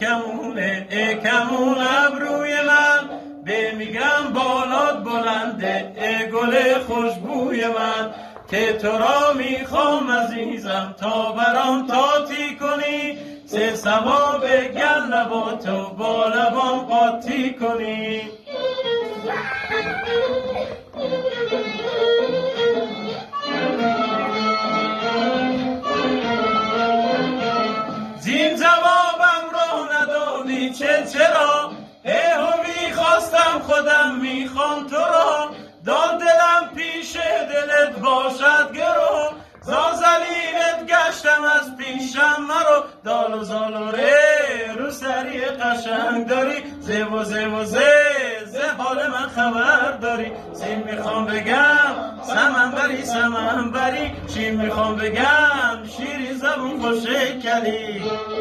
کمونه ای کمون ابروی من به میگم بالات بلنده ای گل خوشبوی من که تو را میخوام عزیزم تا برام تاتی کنی سه ثواب گل لباتو با لبام قاطی کنی زین جوابم رو ندادی چرا هوی خواستم خودم میخوام تو را داد دلم پیش دلت باشد گرو زازلیلت گشتم از پیشم مرو دال و زال و ره رو سری قشنگ داری زه حال من خبر داری سین میخوام بگم سمن بری شیر میخوام بگم شیری زبون خوشه کلی